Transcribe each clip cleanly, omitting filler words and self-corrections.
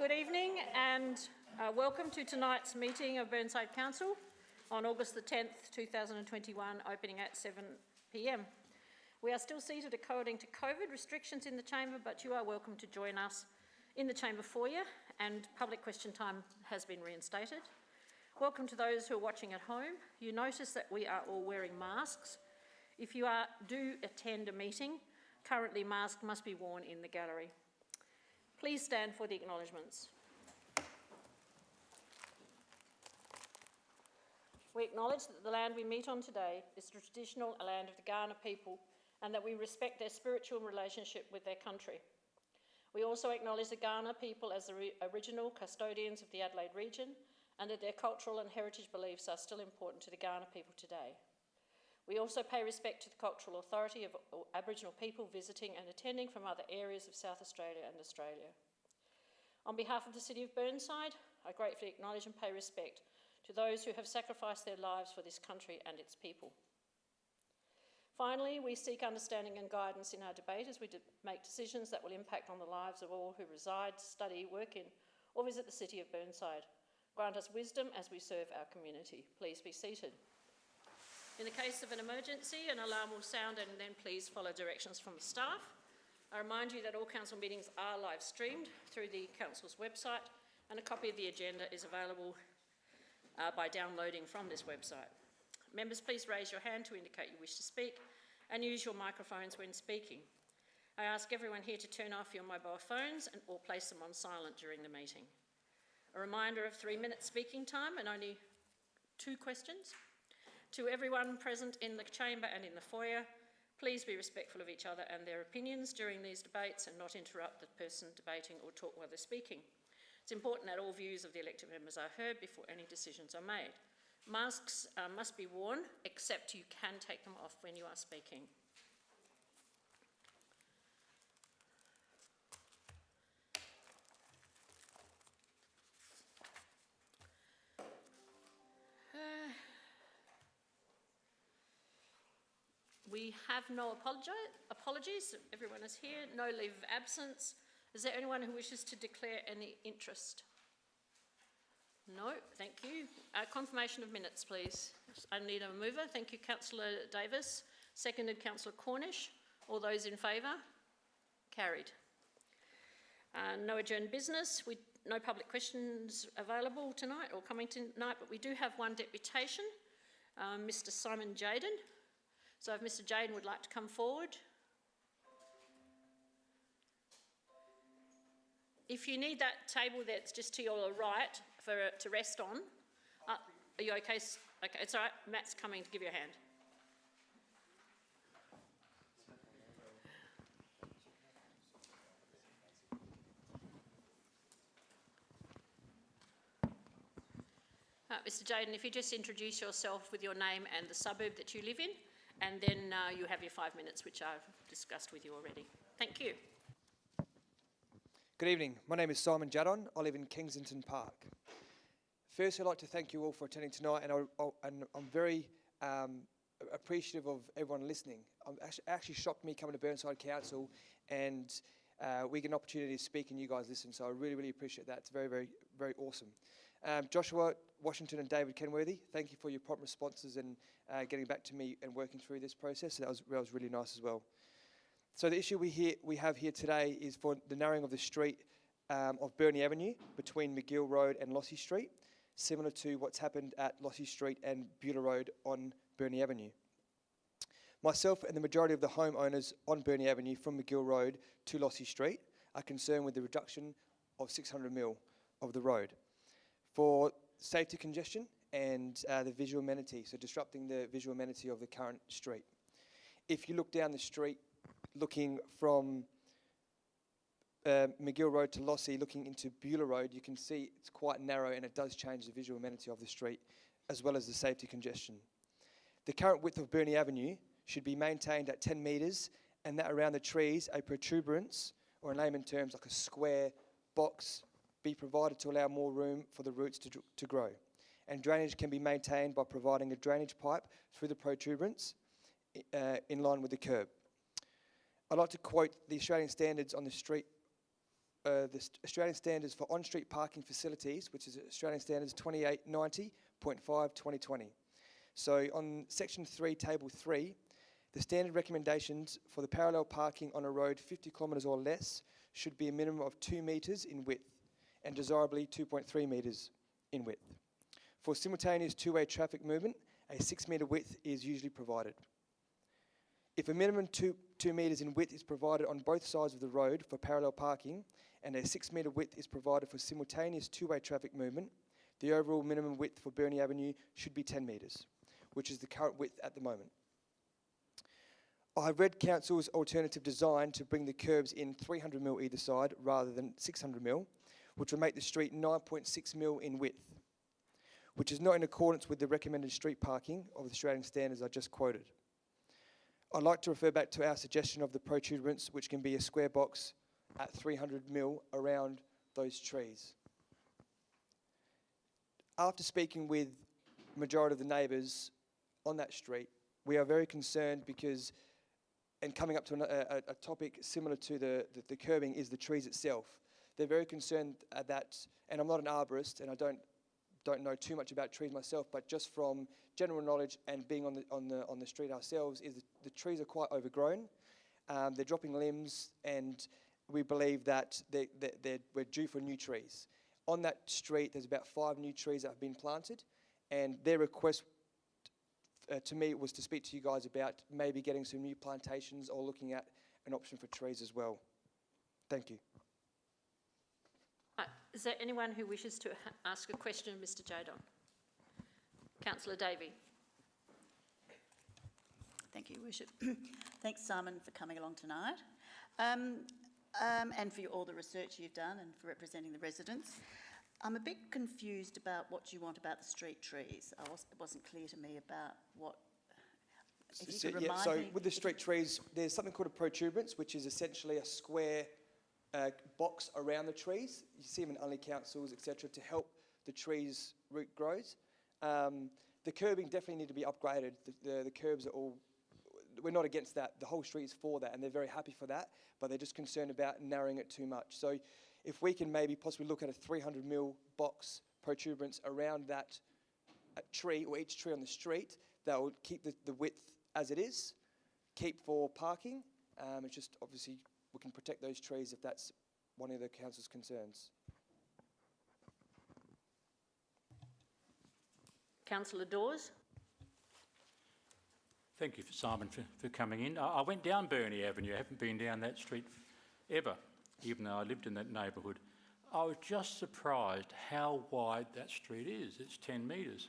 Good evening and welcome to tonight's meeting of Burnside Council on August the 10th, 2021, opening at 7 p.m. We are still seated according to COVID restrictions in the chamber, but you are welcome to join us in the chamber foyer, and public question time has been reinstated. Welcome to those who are watching at home. You notice that we are all wearing masks. If you do attend a meeting, currently masks must be worn in the gallery. Please stand for the acknowledgements. We acknowledge that the land we meet on today is the traditional land of the Kaurna people and that we respect their spiritual relationship with their country. We also acknowledge the Kaurna people as the original custodians of the Adelaide region and that their cultural and heritage beliefs are still important to the Kaurna people today. We also pay respect to the cultural authority of Aboriginal people visiting and attending from other areas of South Australia and Australia. On behalf of the City of Burnside, I gratefully acknowledge and pay respect to those who have sacrificed their lives for this country and its people. Finally, we seek understanding and guidance in our debate as we make decisions that will impact on the lives of all who reside, study, work in, or visit the City of Burnside. Grant us wisdom as we serve our community. Please be seated. In the case of an emergency, an alarm will sound and then please follow directions from the staff. I remind you that all council meetings are live streamed through the council's website and a copy of the agenda is available by downloading from this website. Members, please raise your hand to indicate you wish to speak and use your microphones when speaking. I ask everyone here to turn off your mobile phones or place them on silent during the meeting. A reminder of 3 minutes speaking time and only 2 questions. To everyone present in the chamber and in the foyer, please be respectful of each other and their opinions during these debates and not interrupt the person debating or talk while they're speaking. It's important that all views of the elected members are heard before any decisions are made. Masks must be worn, except you can take them off when you are speaking. We have no apologies. Everyone is here. No leave of absence. Is there anyone who wishes to declare any interest? No, thank you. Confirmation of minutes, please. I need a mover. Thank you, Councillor Davis. Seconded, Councillor Cornish. All those in favour? Carried. No adjourned business. No public questions available tonight or coming tonight, but we do have one deputation, Mr. Simon Jaden. So if Mr. Jaden would like to come forward. If you need that table that's just to your right to rest on, are you okay? Okay, it's all right. Matt's coming to give you a hand. Mr. Jaden, if you just introduce yourself with your name and the suburb that you live in, and then you have your 5 minutes, which I've discussed with you already. Thank you. Good evening. My name is Simon Jadon. I live in Kensington Park. First, I'd like to thank you all for attending tonight, and I'm very appreciative of everyone listening. Actually shocked me coming to Burnside Council, and we get an opportunity to speak and you guys listen, so I really, really appreciate that. It's very, very, very awesome. Joshua Washington and David Kenworthy, thank you for your prompt responses and getting back to me and working through this process. That was really nice as well. So the issue we have here today is for the narrowing of the street of Burnie Avenue between McGill Road and Lossy Street, similar to what's happened at Lossy Street and Beulah Road on Burnie Avenue. Myself and the majority of the homeowners on Burnie Avenue from McGill Road to Lossy Street are concerned with the reduction of 600 mil of the road for safety congestion and the visual amenity, so disrupting the visual amenity of the current street. If you look down the street, looking from McGill Road to Lossy, looking into Beulah Road, you can see it's quite narrow and it does change the visual amenity of the street as well as the safety congestion. The current width of Burnie Avenue should be maintained at 10 metres and that around the trees, a protuberance, or in layman terms like a square box, be provided to allow more room for the roots to grow. And drainage can be maintained by providing a drainage pipe through the protuberance in line with the curb. I'd like to quote the Australian standards on the street Australian Standards for On-Street Parking Facilities, which is Australian Standards 2890.5/2020. So on Section 3, Table 3, the standard recommendations for the parallel parking on a road 50 kilometres or less should be a minimum of 2 metres in width and desirably 2.3 metres in width. For simultaneous two-way traffic movement, a 6 metre width is usually provided. If a minimum 2 metres in width is provided on both sides of the road for parallel parking and a 6 metre width is provided for simultaneous two-way traffic movement, the overall minimum width for Burnie Avenue should be 10 metres, which is the current width at the moment. I have read Council's alternative design to bring the curbs in 300mm either side rather than 600mm, which will make the street 9.6mm in width, which is not in accordance with the recommended street parking of the Australian standards I just quoted. I'd like to refer back to our suggestion of the protuberance, which can be a square box at 300mm around those trees. After speaking with the majority of the neighbours on that street, we are very concerned because, and coming up to a topic similar to the curbing, is the trees itself. They're very concerned that, and I'm not an arborist, and I don't know too much about trees myself, but just from general knowledge and being on the street ourselves, is the trees are quite overgrown. They're dropping limbs, and we believe that we're due for new trees. On that street, there's about 5 new trees that have been planted, and their request to me was to speak to you guys about maybe getting some new plantations or looking at an option for trees as well. Thank you. Is there anyone who wishes to ask a question of Mr. Jadon? Councillor Davey. Thank you, Worship. Thanks, Simon, for coming along tonight, and for all the research you've done and for representing the residents. I'm a bit confused about what you want about the street trees. It wasn't clear to me about what... If you could remind me. With the street trees, there's something called a protuberance, which is essentially a square box around the trees. You see them in Unley councils, etc., to help the trees' root growth. The curbing definitely need to be upgraded. The curbs are all... We're not against that. The whole street is for that, and they're very happy for that, but they're just concerned about narrowing it too much. So if we can maybe possibly look at a 300mm box protuberance around that tree, or each tree on the street, that will keep the width as it is, keep for parking. It's just obviously we can protect those trees if that's one of the council's concerns. Councillor Dawes. Thank you, Simon, for coming in. I went down Burnie Avenue. I haven't been down that street ever, even though I lived in that neighbourhood. I was just surprised how wide that street is. It's 10 metres.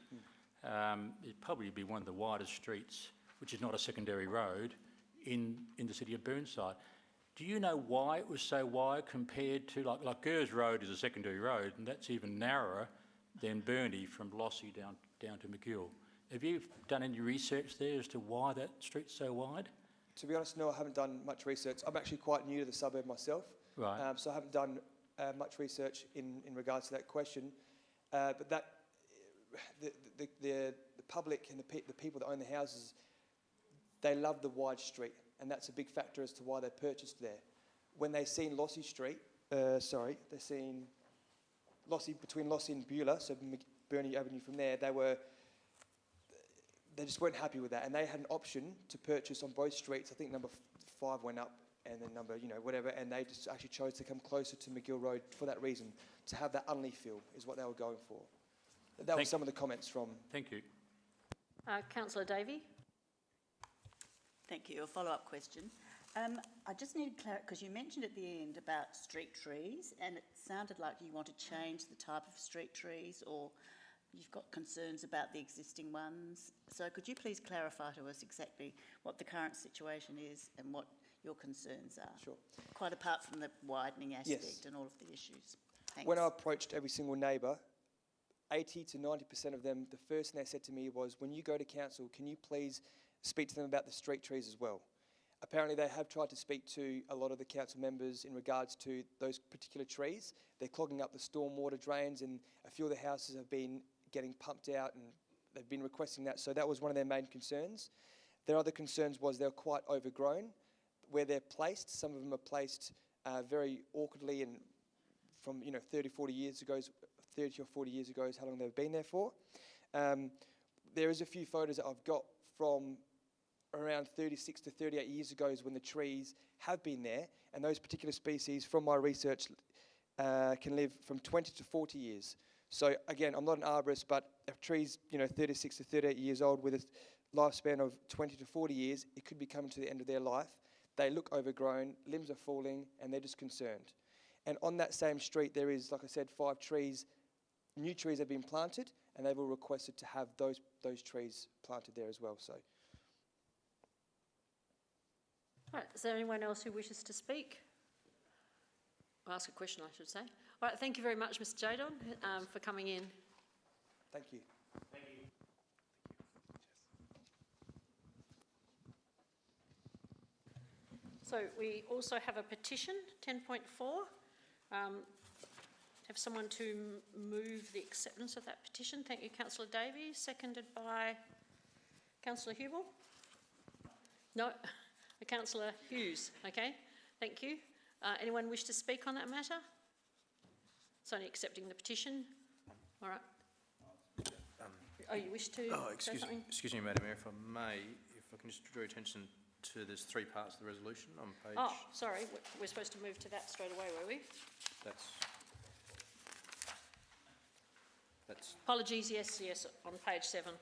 It'd probably be one of the widest streets, which is not a secondary road, in the city of Burnside. Do you know why it was so wide compared to, like Gers Road is a secondary road, and that's even narrower than Burnie from Lossie down to McGill? Have you done any research there as to why that street's so wide? To be honest, no, I haven't done much research. I'm actually quite new to the suburb myself, Right. So I haven't done much research in regards to that question. But that the public and the people that own the houses, they love the wide street, and that's a big factor as to why they purchased there. When they seen Lossie Street, they seen Lossie, between Lossie and Beulah, so Burnie Avenue from there, they just weren't happy with that, and they had an option to purchase on both streets. I think number 5 went up, and then number, whatever, and they just actually chose to come closer to McGill Road for that reason, to have that Unley feel is what they were going for. That was some of the comments from... Thank you. Councillor Davey. Thank you. A follow-up question. I just need to clarify, because you mentioned at the end about street trees, and it sounded like you want to change the type of street trees, or you've got concerns about the existing ones. So could you please clarify to us exactly what the current situation is and what your concerns are? Sure. Quite apart from the widening aspect Yes. and all of the issues. Thanks. When I approached every single neighbour, 80 to 90% of them, the first thing they said to me was, when you go to council, can you please speak to them about the street trees as well? Apparently they have tried to speak to a lot of the council members in regards to those particular trees. They're clogging up the stormwater drains, and a few of the houses have been getting pumped out, and they've been requesting that. So that was one of their main concerns. Their other concerns was they're quite overgrown. Where they're placed, some of them are placed very awkwardly and from 30, 40 years ago, 30 or 40 years ago is how long they've been there for. There is a few photos that I've got from around 36 to 38 years ago is when the trees have been there, and those particular species, from my research, can live from 20 to 40 years. So again, I'm not an arborist, but if trees, 36 to 38 years old with a lifespan of 20 to 40 years, it could be coming to the end of their life. They look overgrown, limbs are falling, and they're just concerned. And on that same street, there is, like I said, 5 trees, new trees have been planted, and they've all requested to have those trees planted there as well. So. All right, is there anyone else who wishes to speak? Or ask a question, I should say. All right, thank you very much, Mr. Jadon, for coming in. Thank you. So we also have a petition, 10.4. Have someone to move the acceptance of that petition. Thank you, Councillor Davies. Seconded by Councillor Hubel. No, Councillor Hughes. Okay, thank you. Anyone wish to speak on that matter? It's only accepting the petition. All right. You wish to say something? Excuse me, Madam Mayor, if I may, if I can just draw your attention to there's 3 parts of the resolution on page... Oh, sorry, we're supposed to move to that straight away, were we? That's... Apologies, yes, on page 7.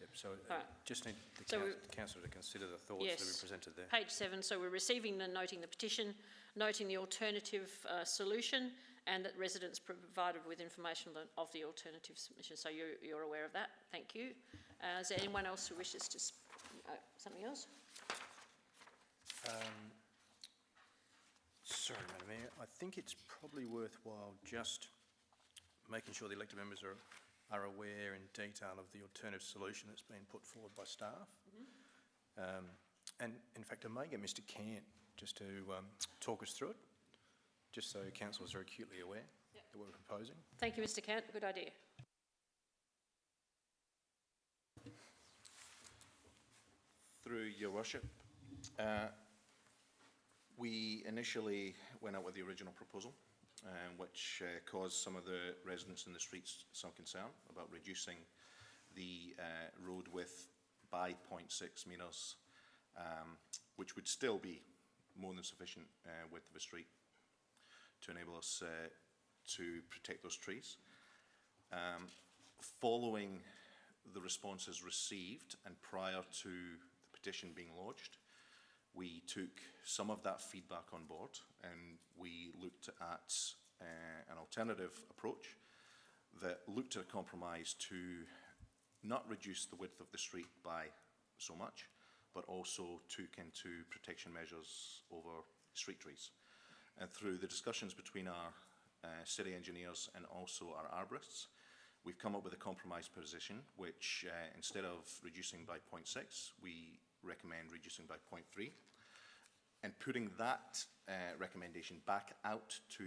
Yep, so Right. just need the So councillor to consider the thoughts that have been presented there. Page 7, so we're receiving and noting the petition, noting the alternative solution, and that residents provided with information of the alternative submission. So you're aware of that. Thank you. Is there anyone else who wishes to something else? Sorry, Madam Mayor, I think it's probably worthwhile just making sure the elected members are aware in detail of the alternative solution that's been put forward by staff. And in fact, I may get Mr. Kent just to talk us through it, just so councillors are acutely aware that we're proposing. Thank you, Mr. Kent. Good idea. Through your worship, we initially went out with the original proposal, which caused some of the residents in the streets some concern about reducing the road width by 0.6 metres, which would still be more than sufficient width of a street to enable us to protect those trees. Following the responses received and prior to the petition being lodged, we took some of that feedback on board and we looked at an alternative approach that looked at a compromise to not reduce the width of the street by so much, but also took into protection measures over street trees. And through the discussions between our city engineers and also our arborists, we've come up with a compromise position which instead of reducing by 0.6, we recommend reducing by 0.3 and putting that recommendation back out to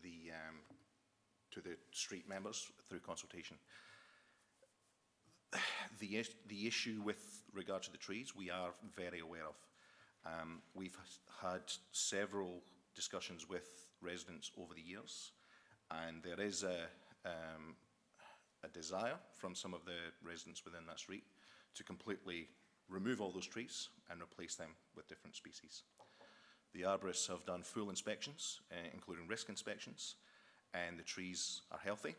the street members through consultation. The issue with regard to the trees, we are very aware of. We've had several discussions with residents over the years, and there is a desire from some of the residents within that street to completely remove all those trees and replace them with different species. The arborists have done full inspections, including risk inspections, and the trees are healthy.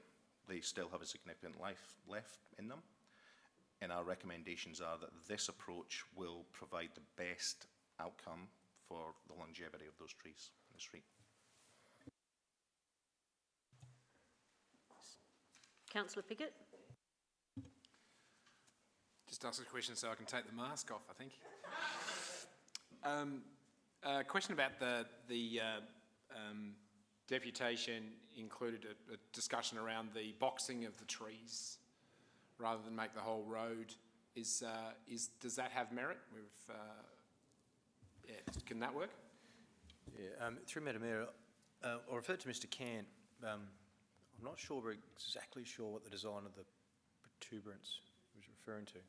They still have a significant life left in them. And our recommendations are that this approach will provide the best outcome for the longevity of those trees in the street. Councillor Pickett. Just ask a question so I can take the mask off, I think. A question about the deputation included a discussion around the boxing of the trees rather than make the whole road. Does that have merit? Can that work? Yeah, through Madam Mayor, I referred to Mr. Kent. I'm not sure we're exactly sure what the design of the protuberance was referring to.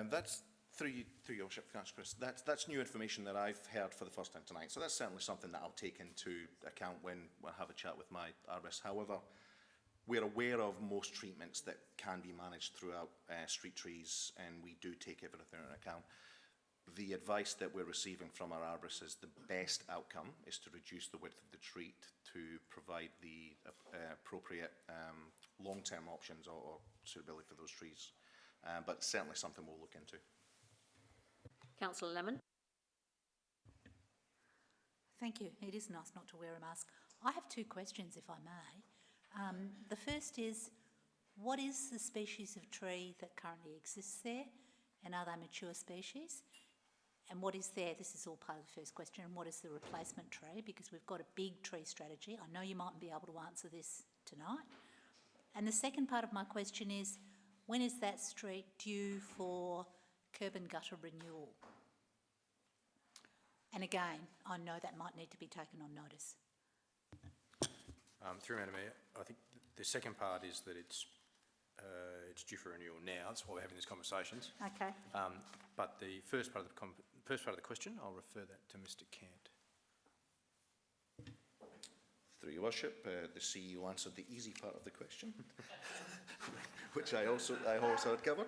That's Through you, Your Worship, thanks, Chris. That's new information that I've heard for the first time tonight, so that's certainly something that I'll take into account when I have a chat with my arborist. However, we're aware of most treatments that can be managed throughout street trees, and we do take everything into account. The advice that we're receiving from our arborists is the best outcome is to reduce the width of the treat to provide the appropriate long-term options or suitability for those trees. But certainly something we'll look into. Councillor Lemon. Thank you. It is nice not to wear a mask. I have two questions, if I may. The first is, what is the species of tree that currently exists there, and are they mature species? And what is there, this is all part of the first question, and what is the replacement tree? Because we've got a big tree strategy. I know you mightn't be able to answer this tonight. And the second part of my question is, when is that street due for curb and gutter renewal? And again, I know that might need to be taken on notice. Through Madam Mayor, I think the second part is that it's due for renewal now. That's why we're having these conversations. Okay. But the first part of the question, I'll refer that to Mr. Cant. Through Your Worship, the CEO answered the easy part of the question, which I also had covered.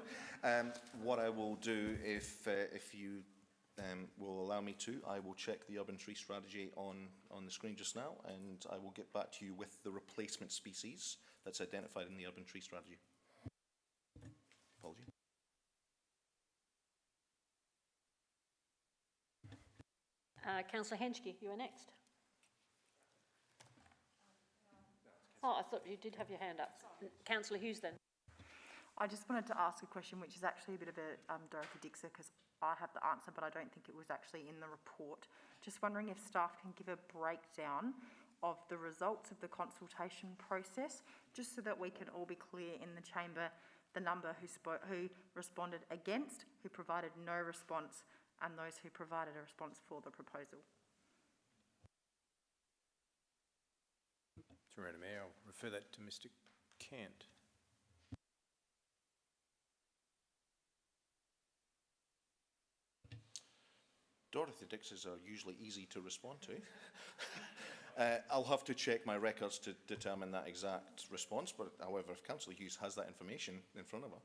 What I will do, if you will allow me to, I will check the urban tree strategy on the screen just now, and I will get back to you with the replacement species that's identified in the urban tree strategy. Apologies. Councillor Henschke, you are next. Oh, I thought you did have your hand up. Councillor Hughes then. I just wanted to ask a question which is actually a bit of a Dorothy Dixer, because I have the answer but I don't think it was actually in the report. Just wondering if staff can give a breakdown of the results of the consultation process, just so that we can all be clear in the chamber the number who responded against, who provided no response, and those who provided a response for the proposal. Through Madam Mayor, I'll refer that to Mr. Cant. Dorothy Dixes are usually easy to respond to. I'll have to check my records to determine that exact response, but however, if Councillor Hughes has that information in front of her.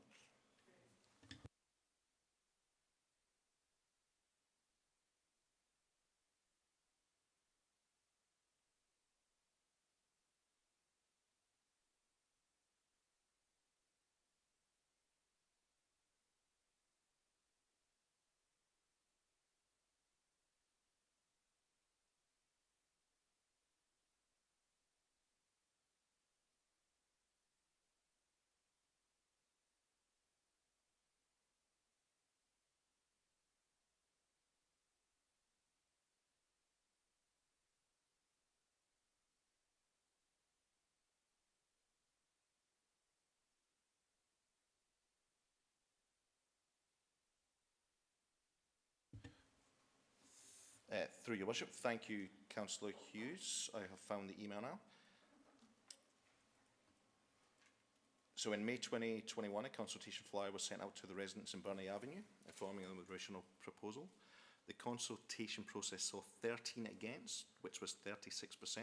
Through Your Worship, thank you, Councillor Hughes. I have found the email now. So in May 2021, a consultation flyer was sent out to the residents in Burnie Avenue, informing them of the original proposal. The consultation process saw 13 against, which was 36%,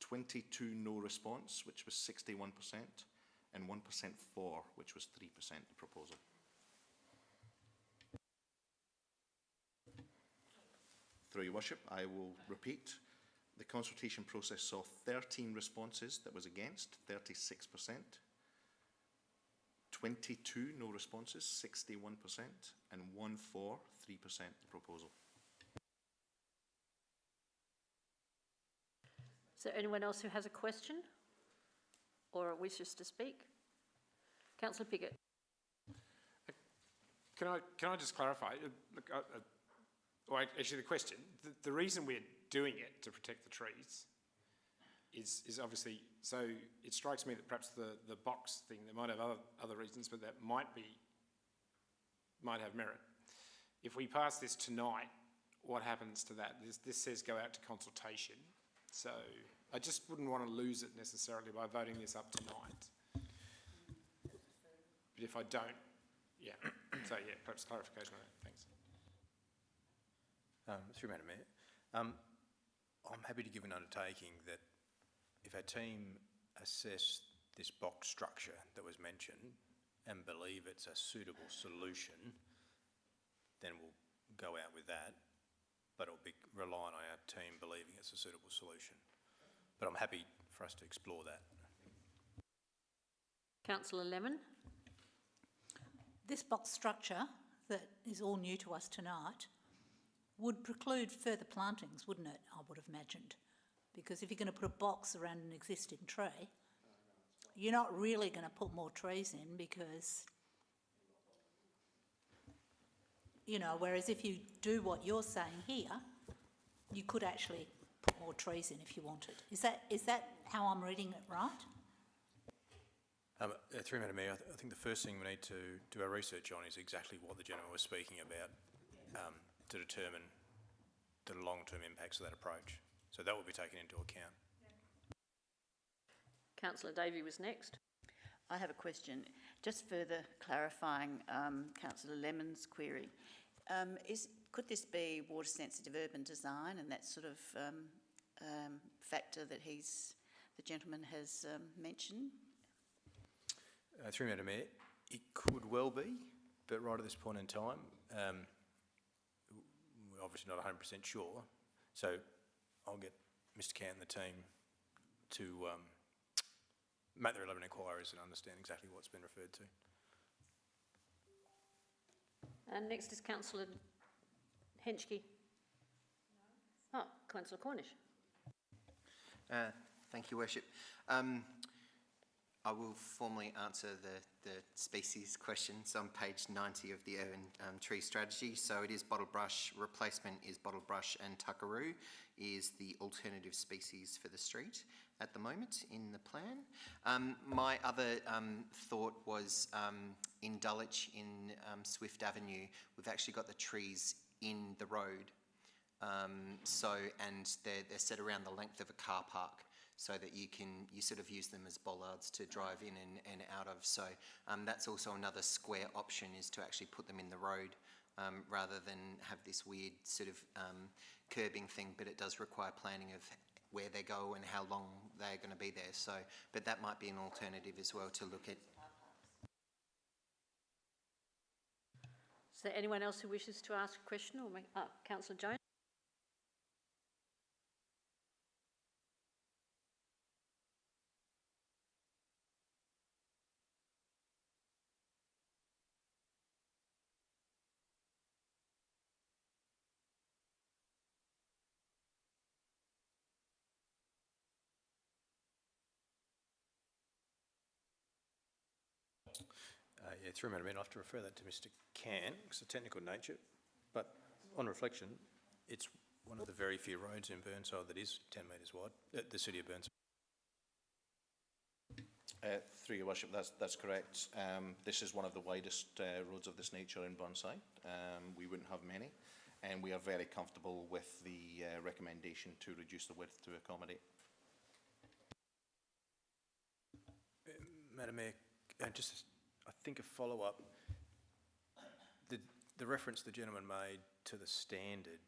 22 no response, which was 61%, and 1% for, which was 3% the proposal. Through Your Worship, I will repeat. The consultation process saw 13 responses that was against, 36%, 22 no responses, 61%, and 1 for, 3% the proposal. Is there anyone else who has a question or wishes to speak? Councillor Piggott. Can I just clarify? Look, well, actually, the question, the reason we're doing it to protect the trees is obviously, so it strikes me that perhaps the box thing, there might have other reasons, but that might have merit. If we pass this tonight, what happens to that? This says go out to consultation. So I just wouldn't want to lose it necessarily by voting this up tonight. But if I don't, yeah. So, yeah, perhaps clarification on that. Thanks. Through Madam Mayor, I'm happy to give an undertaking that if our team assess this box structure that was mentioned and believe it's a suitable solution, then we'll go out with that, but it'll be relying on our team believing it's a suitable solution. But I'm happy for us to explore that. Councillor Lemon. This box structure that is all new to us tonight would preclude further plantings, wouldn't it? I would have imagined. Because if you're going to put a box around an existing tree, you're not really going to put more trees in because, you know, whereas if you do what you're saying here, you could actually put more trees in if you wanted. Is that how I'm reading it right? Through Madam Mayor, I think the first thing we need to do our research on is exactly what the gentleman was speaking about to determine the long-term impacts of that approach. So that will be taken into account. Councillor Davey was next. I have a question, just further clarifying Councillor Lemon's query. Could this be water-sensitive urban design and that sort of factor that the gentleman has mentioned? Through Madam Mayor, it could well be, but right at this point in time, we're obviously not 100% sure. So I'll get Mr. Cant and the team to make their relevant inquiries and understand exactly what's been referred to. And next is Councillor Henschke. Oh, Councillor Cornish. Thank you, Worship. I will formally answer the species questions on page 90 of the Urban Tree Strategy. So it is bottle brush, replacement is bottle brush, and tuckaroo is the alternative species for the street at the moment in the plan. My other thought was in Dulwich, in Swift Avenue, we've actually got the trees in the road. And they're set around the length of a car park, so that you sort of use them as bollards to drive in and out of. So that's also another square option, is to actually put them in the road rather than have this weird sort of curbing thing, but it does require planning of where they go and how long they're going to be there. So, but that might be an alternative as well to look at. Is there anyone else who wishes to ask a question or make... Councillor Jones. Yeah, through Madam Mayor, I'll have to refer that to Mr. Cant, because of technical nature. But on reflection, it's one of the very few roads in Burnside that is 10 metres wide, the city of Burnside. Through your worship, that's correct. This is one of the widest roads of this nature in Burnside. We wouldn't have many, and we are very comfortable with the recommendation to reduce the width to accommodate. Madam Mayor, just I think a follow-up. The reference the gentleman made to the standard,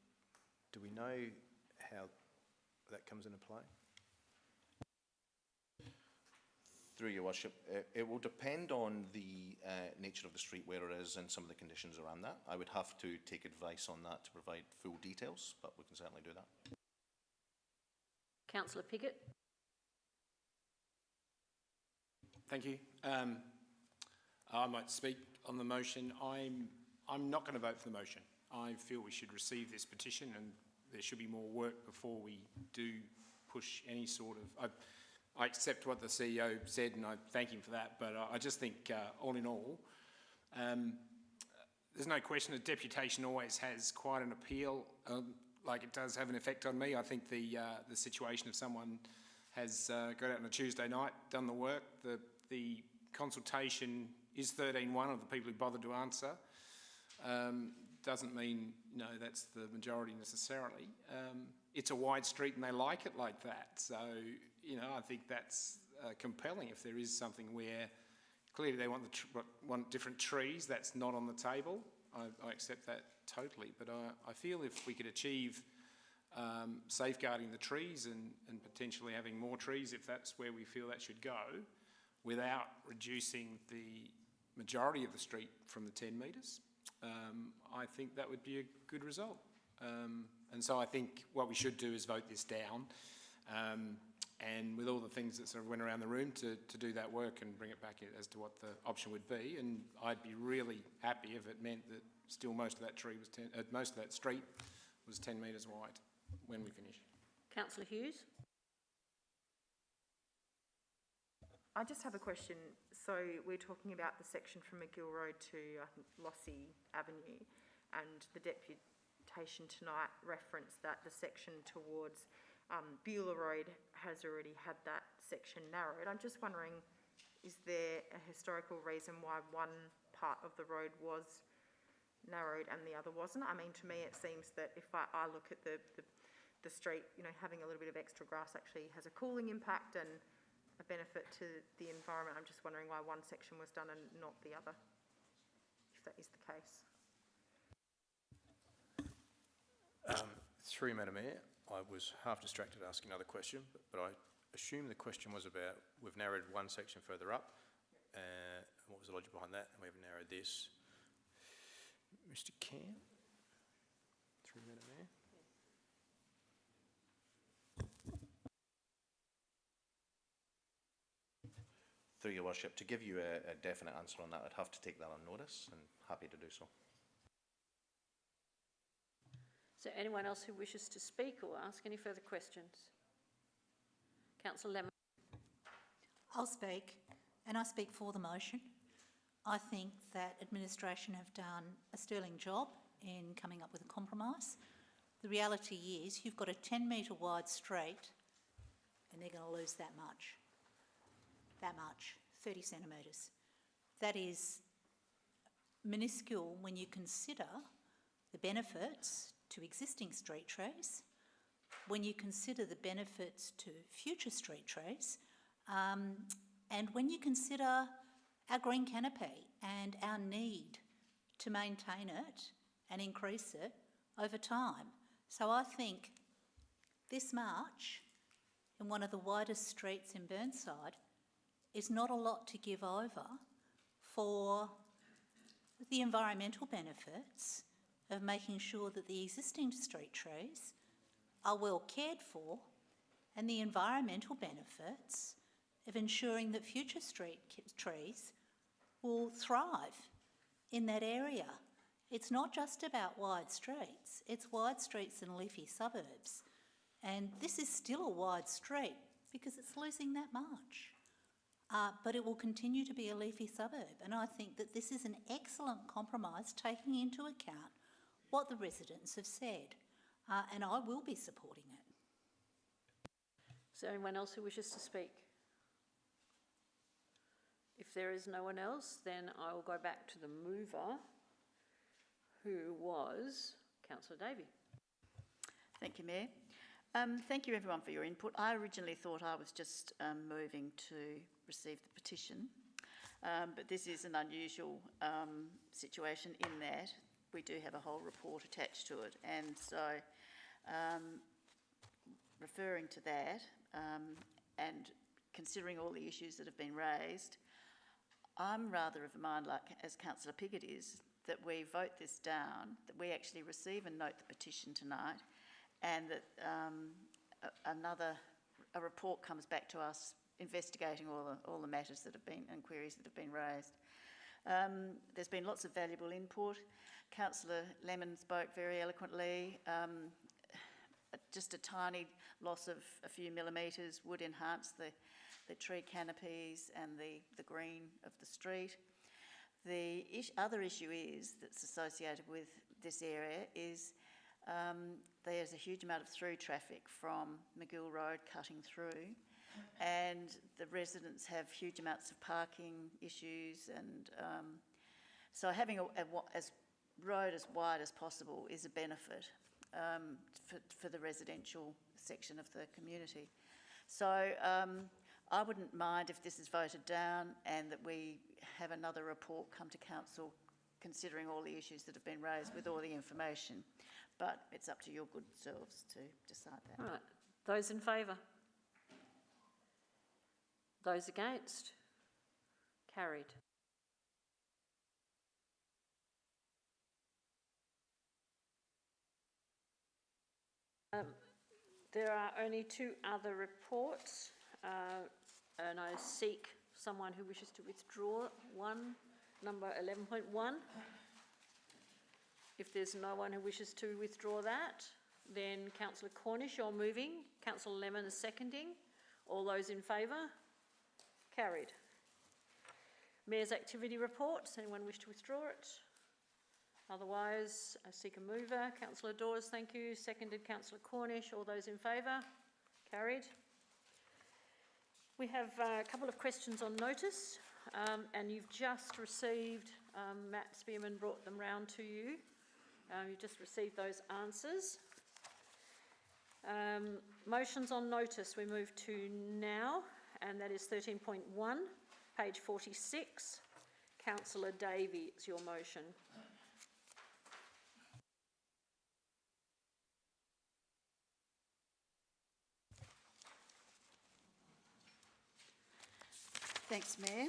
do we know how that comes into play? Through your worship, it will depend on the nature of the street, where it is, and some of the conditions around that. I would have to take advice on that to provide full details, but we can certainly do that. Councillor Piggott. Thank you. I might speak on the motion. I'm not going to vote for the motion. I feel we should receive this petition, and there should be more work before we do push any sort of... I accept what the CEO said, and I thank him for that, but I just think, all in all, there's no question that deputation always has quite an appeal, like it does have an effect on me. I think the situation of someone has got out on a Tuesday night, done the work, the consultation is 13-1 of the people who bothered to answer. Doesn't mean, that's the majority necessarily. It's a wide street and they like it like that. So, I think that's compelling if there is something where clearly they want different trees. That's not on the table. I accept that totally. But I feel if we could achieve safeguarding the trees and potentially having more trees, if that's where we feel that should go, without reducing the majority of the street from the 10 metres, I think that would be a good result. And so I think what we should do is vote this down, and with all the things that sort of went around the room to do that work and bring it back as to what the option would be. And I'd be really happy if it meant that still most of that street was 10 metres wide when we finish. Councillor Hughes? I just have a question. So we're talking about the section from McGill Road to, I think, Lossy Avenue, and the deputation tonight referenced that the section towards Beulah Road has already had that section narrowed. I'm just wondering, is there a historical reason why one part of the road was narrowed and the other wasn't? I mean, to me, it seems that if I look at the street, you know, having a little bit of extra grass actually has a cooling impact and a benefit to the environment. I'm just wondering why one section was done and not the other, if that is the case. Through Madam Mayor, I was half distracted asking another question, but I assume the question was about, we've narrowed one section further up, and what was the logic behind that, and we've narrowed this. Mr. Cam, through Madam Mayor. Through your worship, to give you a definite answer on that, I'd have to take that on notice, and happy to do so. Is there anyone else who wishes to speak or ask any further questions? Councillor Lemon? I'll speak, and I speak for the motion. I think that administration have done a sterling job in coming up with a compromise. The reality is you've got a 10 metre wide street and they're going to lose that much, 30 centimetres. That is minuscule when you consider the benefits to existing street trees, when you consider the benefits to future street trees, and when you consider our green canopy and our need to maintain it and increase it over time. So I think this much in one of the widest streets in Burnside is not a lot to give over for the environmental benefits of making sure that the existing street trees are well cared for, and the environmental benefits of ensuring that future street trees will thrive in that area. It's not just about wide streets, it's wide streets and leafy suburbs. And this is still a wide street because it's losing that much. But it will continue to be a leafy suburb. And I think that this is an excellent compromise, taking into account what the residents have said. And I will be supporting it. Is there anyone else who wishes to speak? If there is no one else, then I will go back to the mover, who was Councillor Davey. Thank you, Mayor. Thank you everyone for your input. I originally thought I was just moving to receive the petition, but this is an unusual situation in that we do have a whole report attached to it, and so referring to that and considering all the issues that have been raised, I'm rather of a mind, like as Councillor Piggott is, that we vote this down, that we actually receive and note the petition tonight, and that a report comes back to us investigating all the matters that have been and queries that have been raised. There's been lots of valuable input. Councillor Lemon spoke very eloquently. Just a tiny loss of a few millimetres would enhance the tree canopies and the green of the street. The other issue that's associated with this area is there's a huge amount of through traffic from McGill Road cutting through, and the residents have huge amounts of parking issues, and so having a road as wide as possible is a benefit for the residential section of the community. So I wouldn't mind if this is voted down and that we have another report come to council considering all the issues that have been raised with all the information. But it's up to your good selves to decide that. Right. Those in favour? Those against? Carried. There are only two other reports, and I seek someone who wishes to withdraw one, number 11.1. If there's no one who wishes to withdraw that, then Councillor Cornish, you're moving. Councillor Lemon is seconding. All those in favour? Carried. Mayor's activity report. Anyone wish to withdraw it? Otherwise, I seek a mover. Councillor Dawes, thank you. Seconded Councillor Cornish. All those in favour? Carried. We have a couple of questions on notice, and you've just received, Matt Spearman brought them round to you. You've just received those answers. Motions on notice we move to now, and that is 13.1, page 46. Councillor Davey, it's your motion. Thanks, Mayor.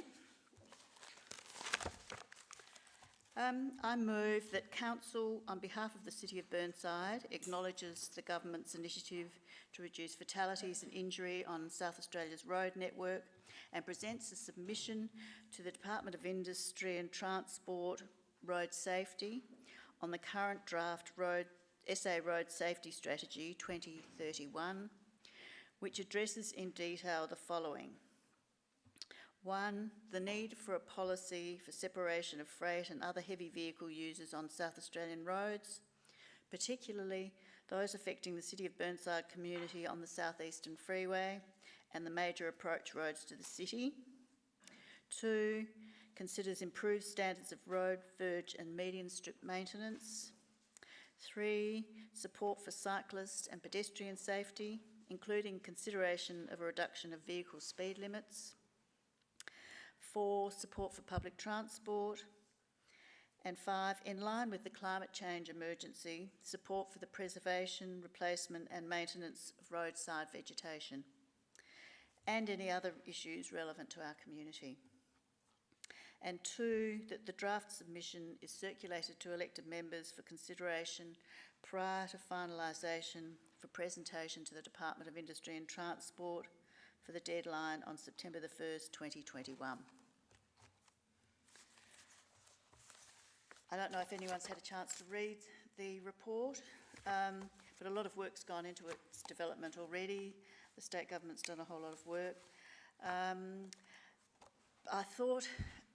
I move that Council, on behalf of the City of Burnside, acknowledges the Government's initiative to reduce fatalities and injury on South Australia's road network and presents a submission to the Department of Industry and Transport Road Safety on the current draft SA Road Safety Strategy 2031, which addresses in detail the following. 1, the need for a policy for separation of freight and other heavy vehicle users on South Australian roads, particularly those affecting the City of Burnside community on the South Eastern Freeway and the major approach roads to the city. 2, considers improved standards of road, verge and median strip maintenance. 3, support for cyclist and pedestrian safety, including consideration of a reduction of vehicle speed limits. 4, support for public transport. And 5, in line with the climate change emergency, support for the preservation, replacement and maintenance of roadside vegetation and any other issues relevant to our community. And 2, that the draft submission is circulated to elected members for consideration prior to finalisation for presentation to the Department of Industry and Transport for the deadline on September the 1st, 2021. I don't know if anyone's had a chance to read the report, but a lot of work's gone into its development already. The state government's done a whole lot of work. I thought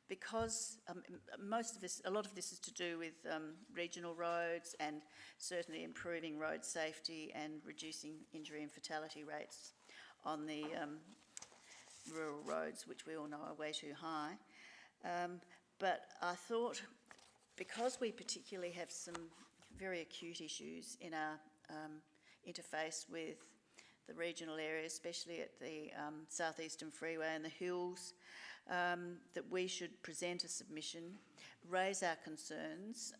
because a lot of this is to do with regional roads and certainly improving road safety and reducing injury and fatality rates on the rural roads, which we all know are way too high. But I thought, because we particularly have some very acute issues in our interface with the regional areas, especially at the South Eastern Freeway and the hills, that we should present a submission, raise our concerns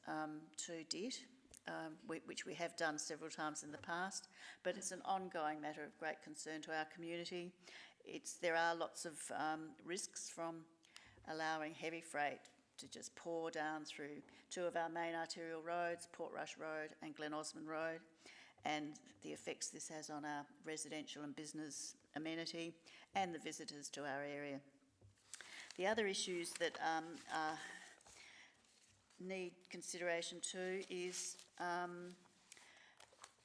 to DIT, which we have done several times in the past, but it's an ongoing matter of great concern to our community. There are lots of risks from allowing heavy freight to just pour down through two of our main arterial roads, Portrush Road and Glen Osmond Road, and the effects this has on our residential and business amenity and the visitors to our area. The other issues that need consideration too is,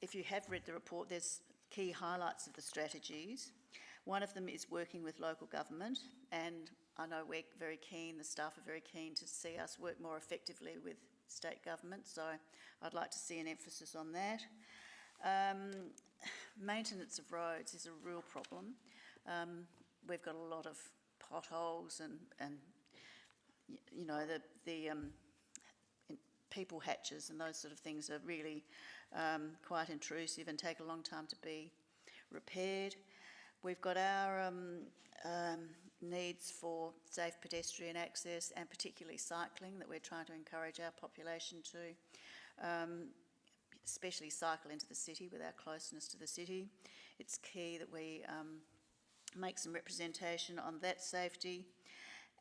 if you have read the report, there's key highlights of the strategies. One of them is working with local government, and I know we're very keen, the staff are very keen to see us work more effectively with state government, so I'd like to see an emphasis on that. Maintenance of roads is a real problem. We've got a lot of potholes and you know, the people hatches and those sort of things are really quite intrusive and take a long time to be repaired. We've got our needs for safe pedestrian access and particularly cycling, that we're trying to encourage our population to especially cycle into the city with our closeness to the city. It's key that we make some representation on that safety.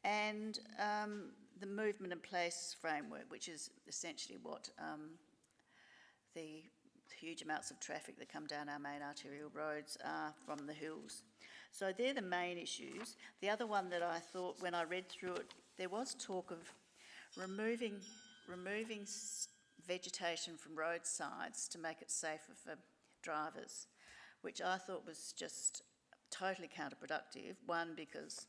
And the movement and place framework, which is essentially what the huge amounts of traffic that come down our main arterial roads are from the hills. So they're the main issues. The other one that I thought when I read through it, there was talk of removing vegetation from roadsides to make it safer for drivers, which I thought was just totally counterproductive. One, because,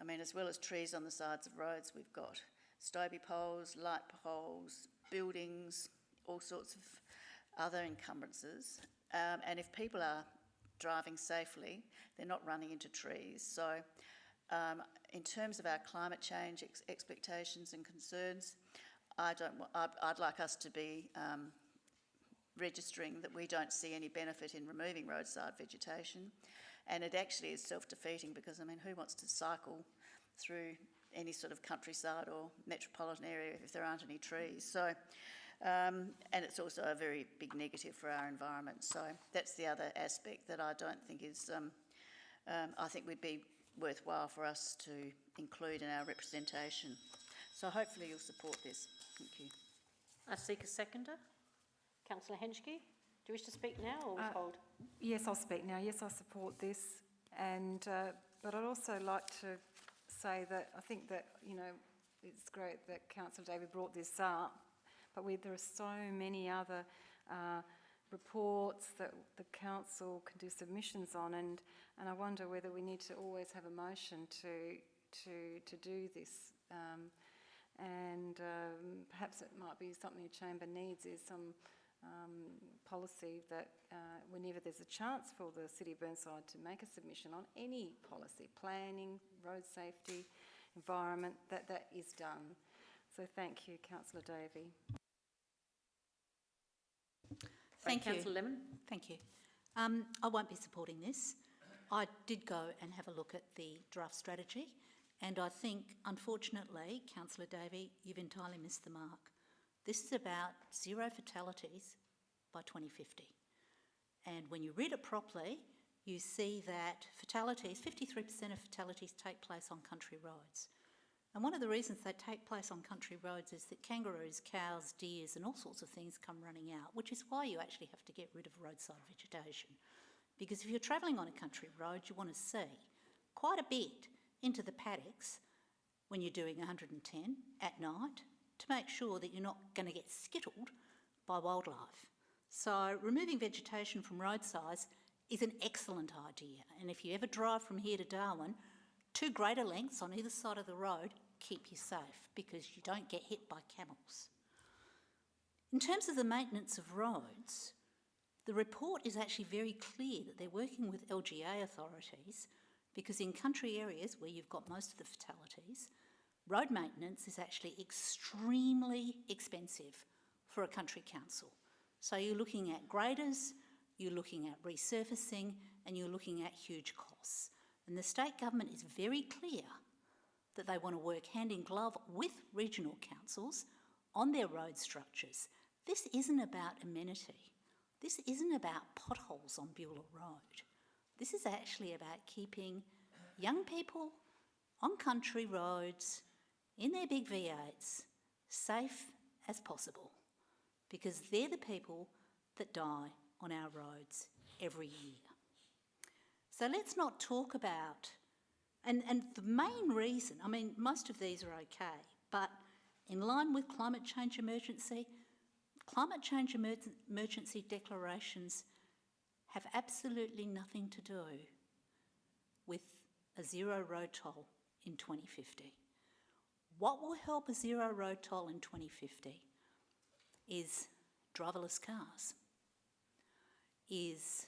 I mean, as well as trees on the sides of roads, we've got stobie poles, light poles, buildings, all sorts of other encumbrances. And if people are driving safely, they're not running into trees. So in terms of our climate change expectations and concerns, I'd like us to be registering that we don't see any benefit in removing roadside vegetation. And it actually is self-defeating because, I mean, who wants to cycle through any sort of countryside or metropolitan area if there aren't any trees? So, and it's also a very big negative for our environment. So that's the other aspect that I don't think is, I think would be worthwhile for us to include in our representation. So hopefully you'll support this. Thank you. I seek a seconder. Councillor Henschke, do you wish to speak now or withhold? Yes, I'll speak now. Yes, I support this. And but I'd also like to say that I think that, you know, it's great that Councillor David brought this up, but there are so many other reports that the council can do submissions on, and I wonder whether we need to always have a motion to do this. Perhaps it might be something the chamber needs is some policy that whenever there's a chance for the City of Burnside to make a submission on any policy, planning, road safety, environment, that is done. So thank you, Councillor Davey. Thank you. Councillor Lemon. Thank you. I won't be supporting this. I did go and have a look at the draft strategy, and I think, unfortunately, Councillor Davey, you've entirely missed the mark. This is about 0 fatalities by 2050. And when you read it properly, you see that fatalities, 53% of fatalities take place on country roads. And one of the reasons they take place on country roads is that kangaroos, cows, deers and all sorts of things come running out, which is why you actually have to get rid of roadside vegetation. Because if you're travelling on a country road, you want to see quite a bit into the paddocks when you're doing 110 at night to make sure that you're not going to get skittled by wildlife. So removing vegetation from roadsides is an excellent idea. And if you ever drive from here to Darwin, 2 greater lengths on either side of the road keep you safe because you don't get hit by camels. In terms of the maintenance of roads, the report is actually very clear that they're working with LGA authorities because in country areas where you've got most of the fatalities, road maintenance is actually extremely expensive for a country council. So you're looking at graders, you're looking at resurfacing, and you're looking at huge costs. And the state government is very clear that they want to work hand in glove with regional councils on their road structures. This isn't about amenity. This isn't about potholes on Beulah Road. This is actually about keeping young people on country roads in their big V8s safe as possible, because they're the people that die on our roads every year. So let's not talk about, and the main reason, I mean, most of these are okay, but in line with climate change emergency declarations have absolutely nothing to do with a 0 road toll in 2050. What will help a 0 road toll in 2050 is driverless cars, is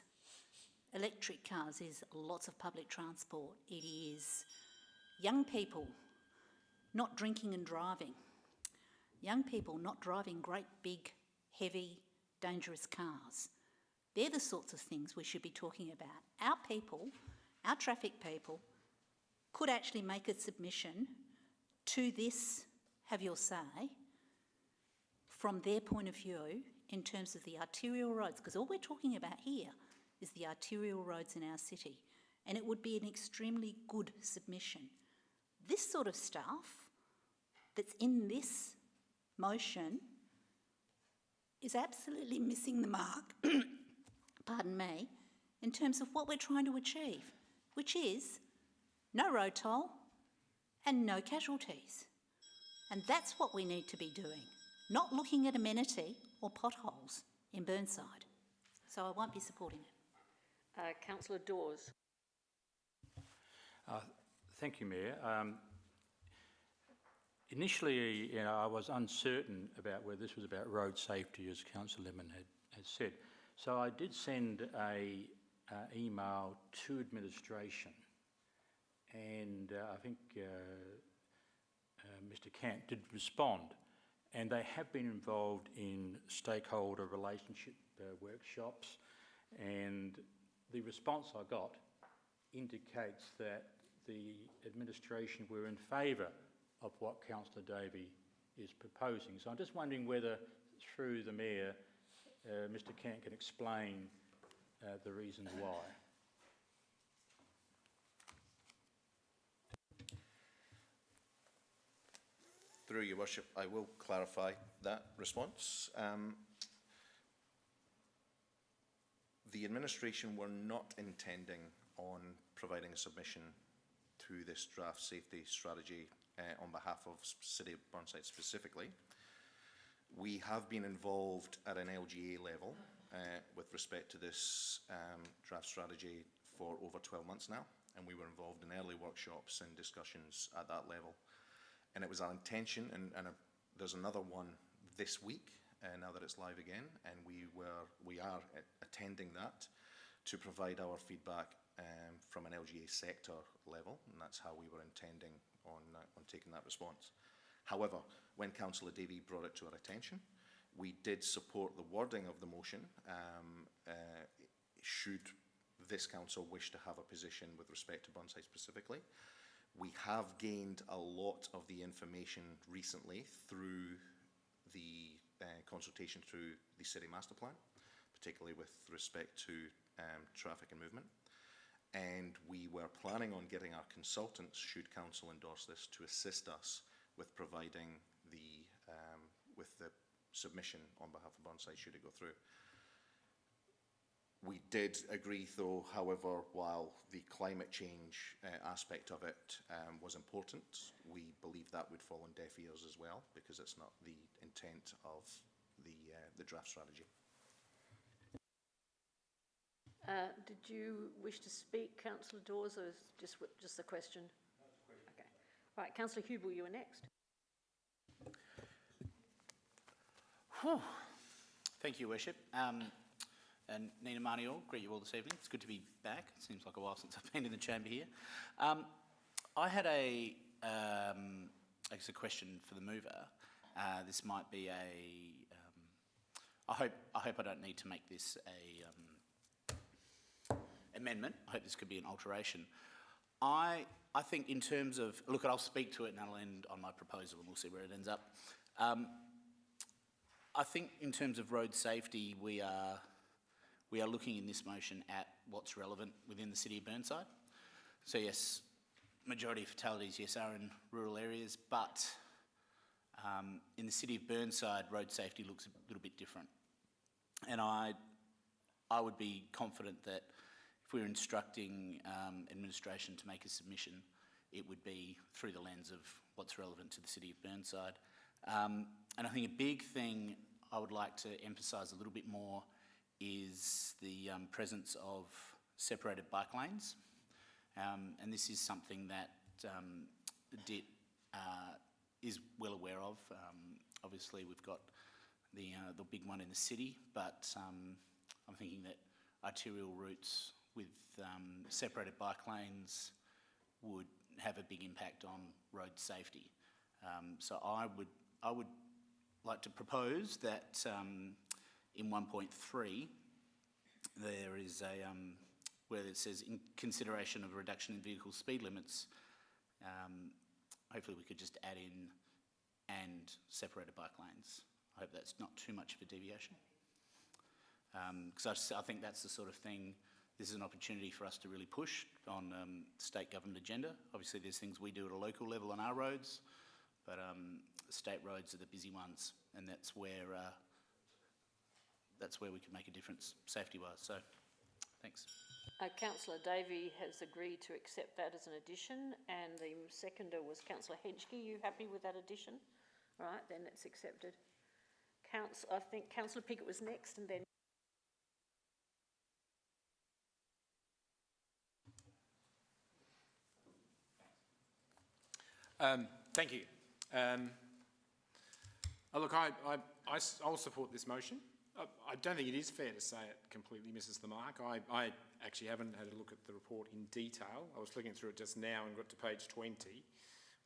electric cars, is lots of public transport, it is young people not drinking and driving, young people not driving great big, heavy, dangerous cars. They're the sorts of things we should be talking about. Our people, our traffic people, could actually make a submission to this, have your say, from their point of view in terms of the arterial roads, because all we're talking about here is the arterial roads in our city, and it would be an extremely good submission. This sort of stuff that's in this motion is absolutely missing the mark, pardon me, in terms of what we're trying to achieve, which is no road toll and no casualties. And that's what we need to be doing, not looking at amenity or potholes in Burnside. So I won't be supporting it. Councillor Dawes. Thank you, Mayor. Initially, I was uncertain about whether this was about road safety, as Councillor Lemon had said. So I did send a email to administration, and I think Mr. Cant did respond, and they have been involved in stakeholder relationship workshops, and the response I got indicates that the administration were in favour of what Councillor Davey is proposing. So I'm just wondering whether, through the Mayor, Mr. Cant can explain the reasons why. Through your worship, I will clarify that response. The administration were not intending on providing a submission to this draft safety strategy on behalf of City of Burnside specifically. We have been involved at an LGA level with respect to this draft strategy for over 12 months now, and we were involved in early workshops and discussions at that level. And it was our intention, and there's another one this week, now that it's live again, and we are attending that to provide our feedback from an LGA sector level, and that's how we were intending on taking that response. However, when Councillor Davey brought it to our attention, we did support the wording of the motion should this council wish to have a position with respect to Burnside specifically. We have gained a lot of the information recently through the consultation through the City Master Plan, particularly with respect to traffic and movement. And we were planning on getting our consultants, should council endorse this, to assist us with providing the submission on behalf of Burnside should it go through. We did agree, though, however, while the climate change aspect of it was important, we believe that would fall on deaf ears as well, because it's not the intent of the draft strategy. Did you wish to speak, Councillor Dawes, or is just the question? No, it's a question. Okay. Right, Councillor Hubel, you are next. Whew. Thank you, Worship. And Nina Marniol, greet you all this evening. It's good to be back. It seems like a while since I've been in the chamber here. I had I guess a question for the mover. This might be I hope I don't need to make this a amendment. I hope this could be an alteration. I think in terms of, look, I'll speak to it and I'll end on my proposal and we'll see where it ends up. I think in terms of road safety, we are looking in this motion at what's relevant within the City of Burnside. So yes, majority of fatalities, yes, are in rural areas, but in the City of Burnside, road safety looks a little bit different. And I would be confident that if we're instructing administration to make a submission, it would be through the lens of what's relevant to the City of Burnside. And I think a big thing I would like to emphasise a little bit more is the presence of separated bike lanes. And this is something that DIT is well aware of. Obviously, we've got the big one in the city, but I'm thinking that arterial routes with separated bike lanes would have a big impact on road safety. So I would like to propose that in 1.3 there is a where it says in consideration of a reduction in vehicle speed limits, Hopefully we could just add in and separated bike lanes. I hope that's not too much of a deviation. Because I think that's the sort of thing, this is an opportunity for us to really push on state government agenda. Obviously there's things we do at a local level on our roads, but state roads are the busy ones, and that's where we can make a difference safety-wise. So, thanks. Councillor Davey has agreed to accept that as an addition, and the seconder was Councillor Henschke. You happy with that addition? All right, then it's accepted. I think Councillor Piggott was next, and then... Thank you. Look, I'll support this motion. I don't think it is fair to say it completely misses the mark. I actually haven't had a look at the report in detail. I was looking through it just now and got to page 20,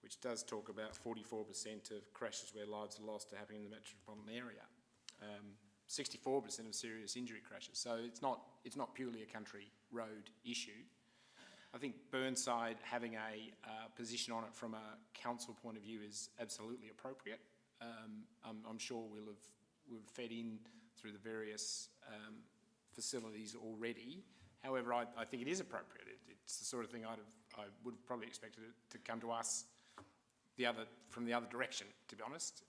which does talk about 44% of crashes where lives are lost are happening in the metropolitan area. 64% of serious injury crashes. So it's not purely a country road issue. I think Burnside having a position on it from a council point of view is absolutely appropriate. I'm sure we've fed in through the various facilities already. However, I think it is appropriate. It's the sort of thing I would have probably expected it to come to us from the other direction, to be honest,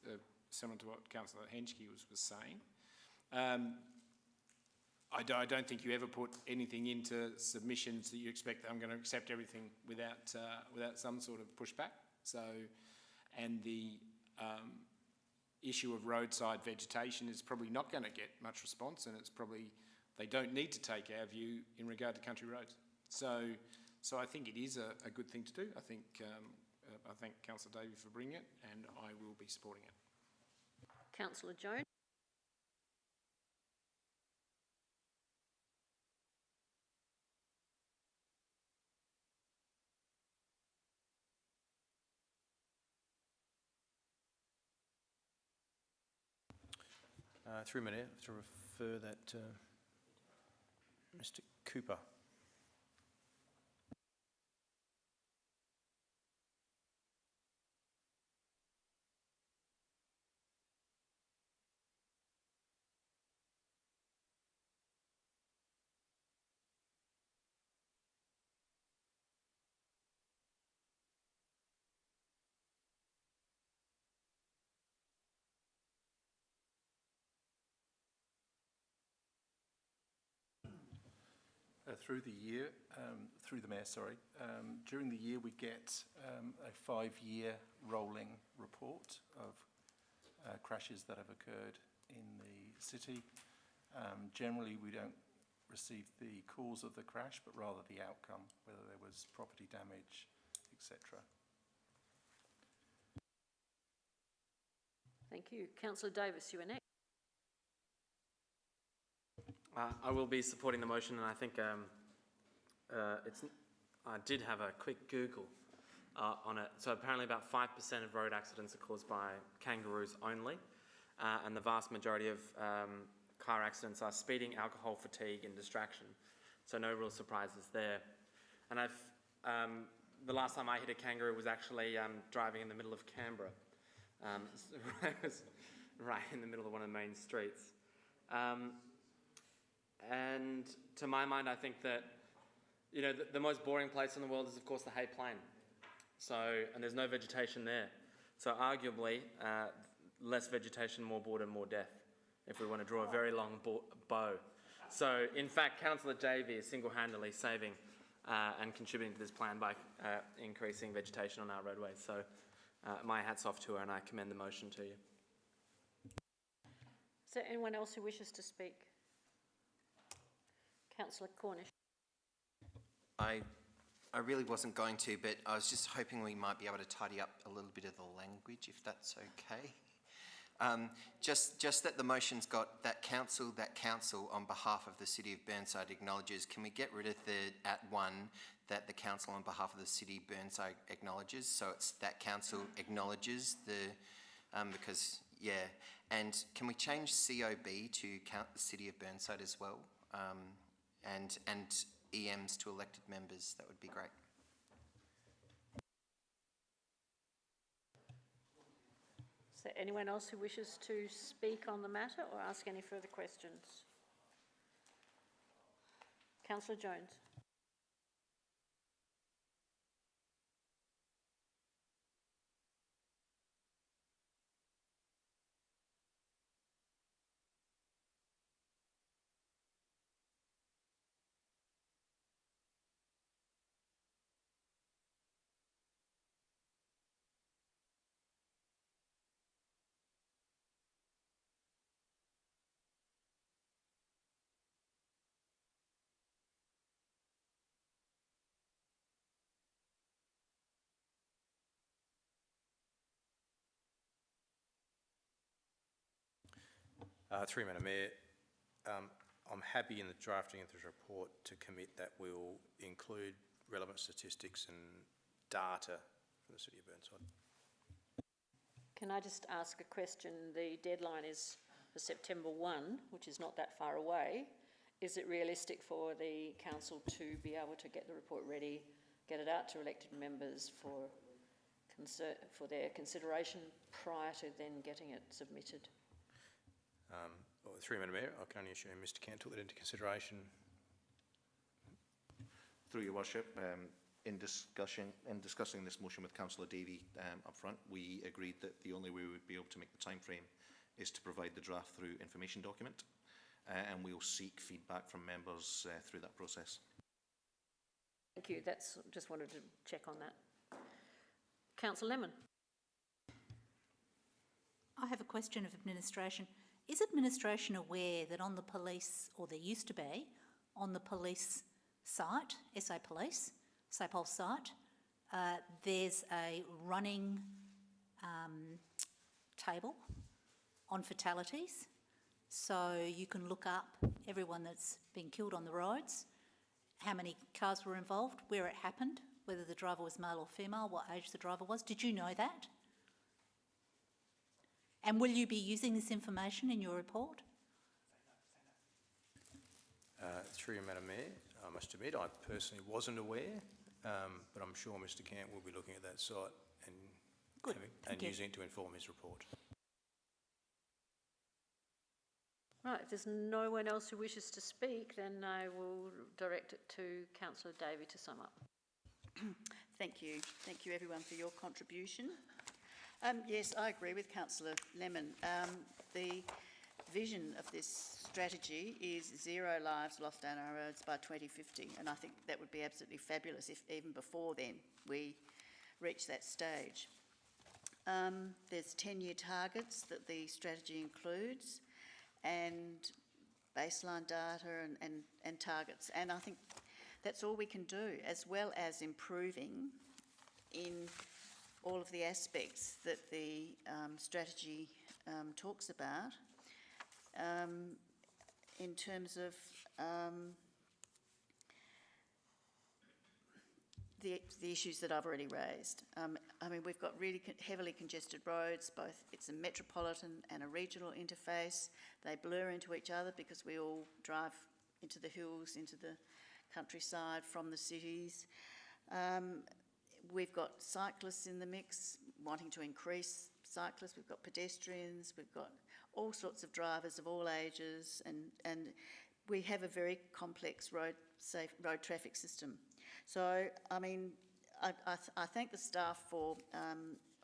similar to what Councillor Henschke was saying. I don't think you ever put anything into submissions that you expect that I'm going to accept everything without some sort of pushback. So, and the issue of roadside vegetation is probably not going to get much response, and it's probably, they don't need to take our view in regard to country roads. So I think it is a good thing to do. I thank Councillor Davey for bringing it, and I will be supporting it. Councillor Jones. Through me, I have to refer that to Mr. Cooper. Through the Mayor, during the year we get a 5-year rolling report of crashes that have occurred in the city. Generally we don't receive the cause of the crash, but rather the outcome, whether there was property damage, etc. Thank you. Councillor Davis, you are next. I will be supporting the motion, and I think I did have a quick Google on it. So apparently about 5% of road accidents are caused by kangaroos only, and the vast majority of car accidents are speeding, alcohol, fatigue and distraction. So no real surprises there. And the last time I hit a kangaroo was actually driving in the middle of Canberra. It was right in the middle of one of the main streets. And to my mind, I think that, you know, the most boring place in the world is, of course, the Hay Plain. So, and there's no vegetation there. So arguably, less vegetation, more border, more death, if we want to draw a very long bow. So, in fact, Councillor Davey is single-handedly saving and contributing to this plan by increasing vegetation on our roadways. So, my hat's off to her, and I commend the motion to you. Is there anyone else who wishes to speak? Councillor Cornish. I really wasn't going to, but I was just hoping we might be able to tidy up a little bit of the language, if that's okay. Just that the motion's got that council on behalf of the City of Burnside acknowledges. Can we get rid of the @1 that the council on behalf of the City of Burnside acknowledges? So it's that council acknowledges the, because, yeah. And can we change COB to count the City of Burnside as well? And EMs to elected members, that would be great. there anyone else who wishes to speak on the matter or ask any further questions? Councillor Jones. Through Madam Mayor, I'm happy in the drafting of this report to commit that we'll include relevant statistics and data from the City of Burnside. Can I just ask a question? The deadline is for September 1, which is not that far away. Is it realistic for the council to be able to get the report ready, get it out to elected members for their consideration prior to then getting it submitted? Through Madam Mayor, I can only assume Mr Kent took that into consideration. Through your worship, in discussing this motion with Councillor Davey up front, we agreed that the only way we would be able to make the time frame is to provide the draft through information document, and we'll seek feedback from members through that process. Thank you. Just wanted to check on that. Councillor Lemon. I have a question of administration. Is administration aware that on the police, or there used to be, on the police site, SA Police, SAPOL site, there's a running table on fatalities, so you can look up everyone that's been killed on the roads, how many cars were involved, where it happened, whether the driver was male or female, what age the driver was. Did you know that? And will you be using this information in your report? Through you, Madam Mayor, I must admit I personally wasn't aware, but I'm sure Mr Kent will be looking at that site and using it to inform his report. Right, if there's no one else who wishes to speak, then I will direct it to Councillor Davey to sum up. Thank you. Thank you everyone for your contribution. Yes, I agree with Councillor Lemon. The vision of this strategy is 0 lives lost on our roads by 2050, and I think that would be absolutely fabulous if even before then we reach that stage. There's 10-year targets that the strategy includes, and baseline data and targets, and I think that's all we can do, as well as improving in all of the aspects that the strategy talks about in terms of the issues that I've already raised. I mean, we've got really heavily congested roads, both it's a metropolitan and a regional interface. They blur into each other because we all drive into the hills, into the countryside from the cities. We've got cyclists in the mix, wanting to increase cyclists. We've got pedestrians. We've got all sorts of drivers of all ages, and we have a very complex road traffic system. So, I mean, I thank the staff for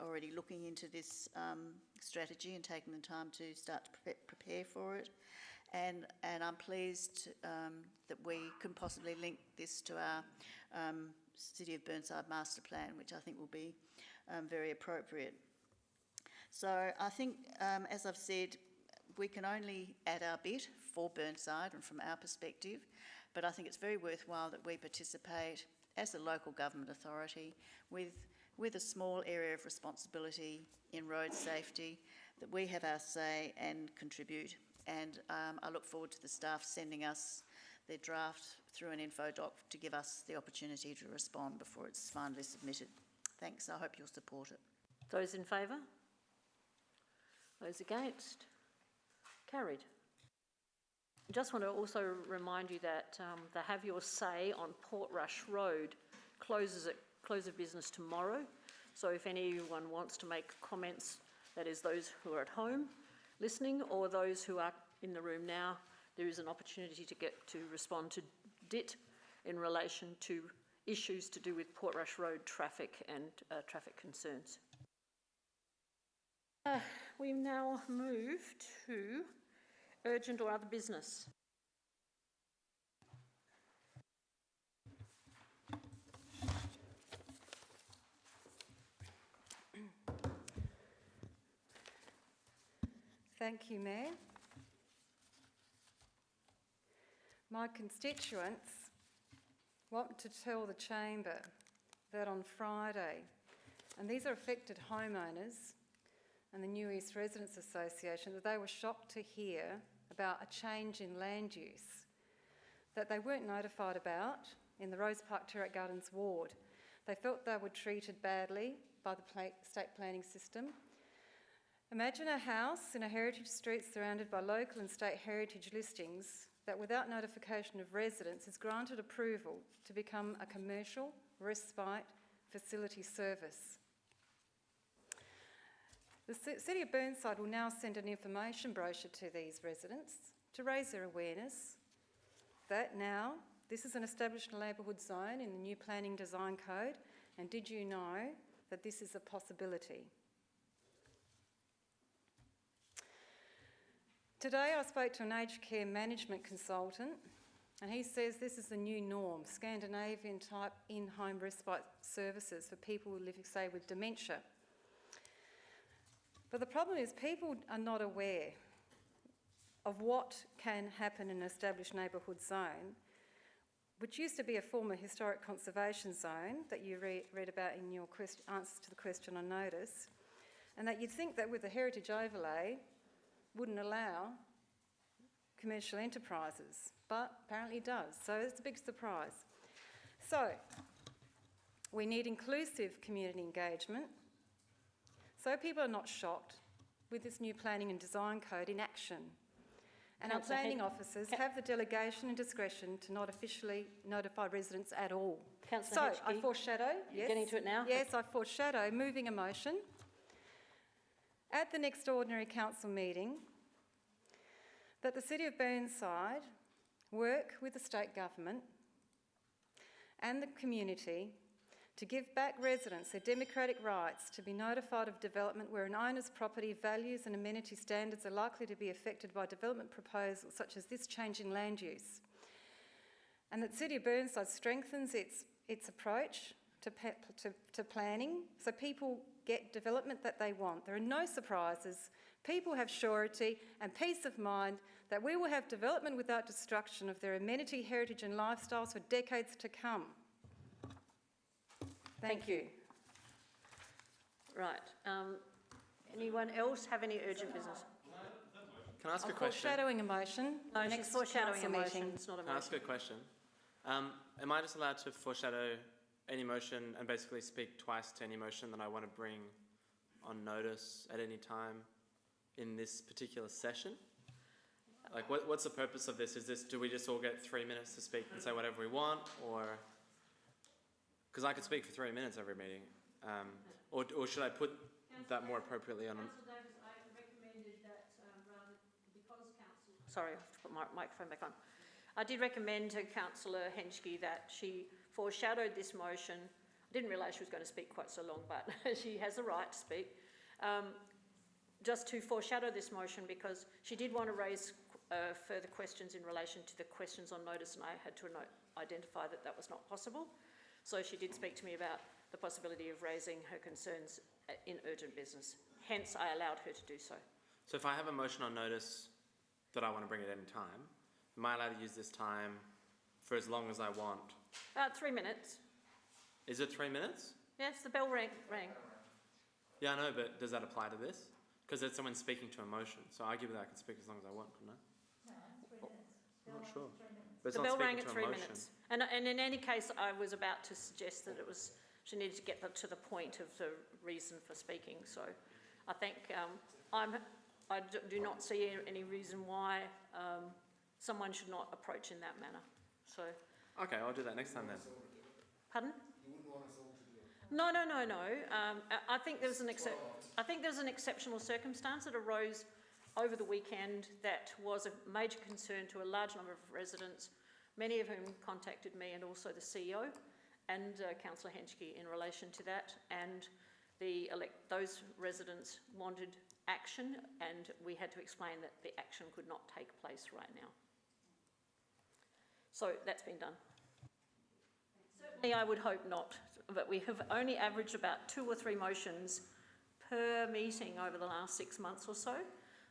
already looking into this strategy and taking the time to start to prepare for it. And I'm pleased that we can possibly link this to our City of Burnside Master Plan, which I think will be very appropriate. So I think, as I've said, we can only add our bit for Burnside and from our perspective, but I think it's very worthwhile that we participate as a local government authority with a small area of responsibility in road safety, that we have our say and contribute. And I look forward to the staff sending us their draft through an info doc to give us the opportunity to respond before it's finally submitted. Thanks. I hope you'll support it. Those in favour? Those against? Carried. I just want to also remind you that the Have Your Say on Portrush Road closes at close of business tomorrow. So if anyone wants to make comments that is those who are at home listening or those who are in the room now, there is an opportunity to respond to DIT in relation to issues to do with Portrush Road traffic and traffic concerns. We now move to urgent or other business. Thank you, Mayor. My constituents want to tell the Chamber that on Friday, and these are affected homeowners and the New East Residents Association, that they were shocked to hear about a change in land use that they weren't notified about in the Rose Park Terrace Gardens ward. They felt they were treated badly by the state planning system. Imagine a house in a heritage street surrounded by local and state heritage listings that without notification of residents is granted approval to become a commercial respite facility service. The City of Burnside will now send an information brochure to these residents to raise their awareness that now this is an established neighbourhood zone in the new Planning Design Code, and did you know that this is a possibility? Today I spoke to an aged care management consultant and he says this is the new norm, Scandinavian type in-home respite services for people who live, say, with dementia. But the problem is people are not aware of what can happen in an established neighbourhood zone, which used to be a former historic conservation zone that you read about in your answers to the question on notice, and that you'd think that with the heritage overlay wouldn't allow commercial enterprises, but apparently it does, so it's a big surprise. So, we need inclusive community engagement, so people are not shocked with this new planning and design code in action. And our planning officers have the delegation and discretion to not officially notify residents at all. Councillor So, I foreshadow, You're getting to it now? Yes, I foreshadow moving a motion at the next ordinary council meeting that the City of Burnside work with the state government and the community to give back residents their democratic rights to be notified of development where an owner's property values and amenity standards are likely to be affected by development proposals such as this change in land use. And that City of Burnside strengthens its approach to planning so people get development that they want. There are no surprises. People have surety and peace of mind that we will have development without destruction of their amenity, heritage and lifestyles for decades to come. Thank you. Right. Anyone else have any urgent business? Can I ask a I'm question? foreshadowing a motion. No, she's next foreshadowing a council motion. meeting. It's not a Can I ask motion. a question? Am I just allowed to foreshadow any motion and basically speak twice to any motion that I want to bring on notice at any time in this particular session? Like, what's the purpose of this? Do we just all get 3 minutes to speak and say whatever we want, or? Because I could speak for 3 minutes every meeting. Or should I put that more appropriately on? Councillor Davis, I recommended that sorry, I have to put my microphone back on. I did recommend to Councillor Henschke that she foreshadowed this motion. I didn't realise she was going to speak quite so long, but she has the right to speak. Just to foreshadow this motion because she did want to raise further questions in relation to the questions on notice, and I had to identify that that was not possible. So she did speak to me about the possibility of raising her concerns in urgent business. Hence, I allowed her to do so. So if I have a motion on notice that I want to bring at any time, am I allowed to use this time for as long as I want? 3 minutes. Is it 3 minutes? Yes, the bell rang. Yeah, I know, but does that apply to this? Because it's someone speaking to a motion, so arguably I can speak as long as I want, couldn't I? No, 3 minutes. I'm not sure. But it's The not bell speaking rang at to a 3 motion. minutes. And in any case, I was about to suggest that she needed to get to the point of the reason for speaking. So I think I do not see any reason why someone should not approach in that manner. So. Okay, I'll do that next time then. Pardon? No. I think there was an exceptional circumstance that arose over the weekend that was a major concern to a large number of residents, many of whom contacted me and also the CEO and Councillor Henschke in relation to that. And those residents wanted action, and we had to explain that the action could not take place right now. So that's been done. Certainly I would hope not, but we have only averaged about 2 or 3 motions per meeting over the last 6 months or so,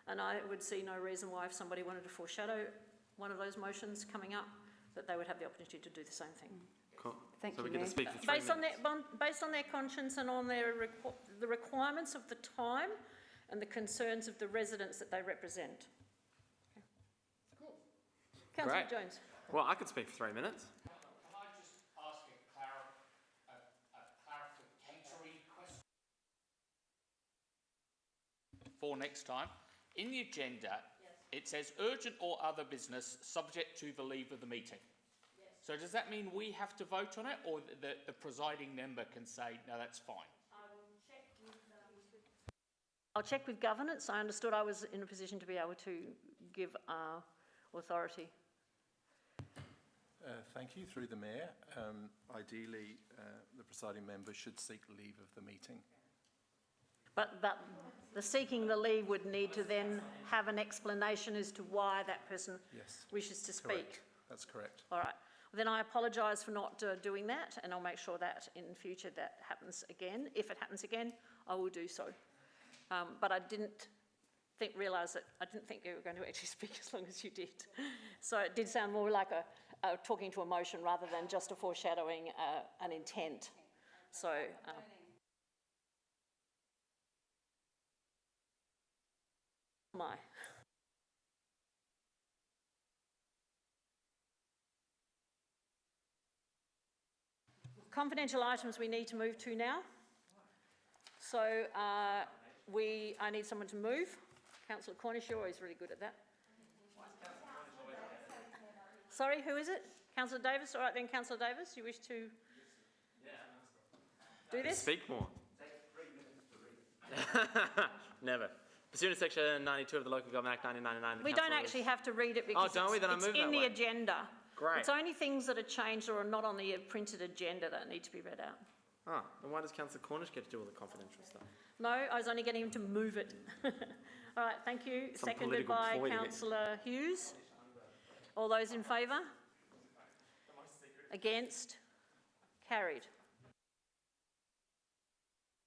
and I would see no reason why, if somebody wanted to foreshadow one of those motions coming up, that they would have the opportunity to do the same thing. Cool. Thank so you, we get Mayor. to speak for 3 minutes. Based on their conscience and on their the requirements of the time and the concerns of the residents that they represent. Okay. Councillor Great. Jones. Well, I could speak for 3 minutes. Can I just ask a clarificatory question for next time? In the agenda, it says urgent or other business subject to the leave of the meeting. Yes. So does that mean we have to vote on it, or the presiding member can say, no, that's fine? I'll check with governance. I understood I was in a position to be able to give authority. Thank you. Through the Mayor, ideally the presiding member should seek leave of the meeting. But the seeking the leave would need to then have an explanation as to why that person wishes to speak. Correct. That's correct. All right. Then I apologise for not doing that, and I'll make sure that in future that happens again. If it happens again, I will do so. But I didn't think you were going to actually speak as long as you did. So it did sound more like a talking to a motion rather than just a foreshadowing an intent. So. My. Confidential items we need to move to now. So I need someone to move. Councillor Cornish, you're always really good at that. Sorry, who is it? Councillor Davis? All right then, Councillor Davis, you wish to do this? Speak more. Never. Pursuant to Section 92 of the Local Government Act 1999... We don't actually have to read it because don't we? Then it's in the agenda. Great. It's only things that are changed or are not on the printed agenda that need to be read out. Oh, then why does Councillor Cornish get to do all the confidential stuff? No, I was only getting him to move it. All right, thank you. Some Seconded political by ploy to get- Councillor Hughes. All those in favour? Against? Carried.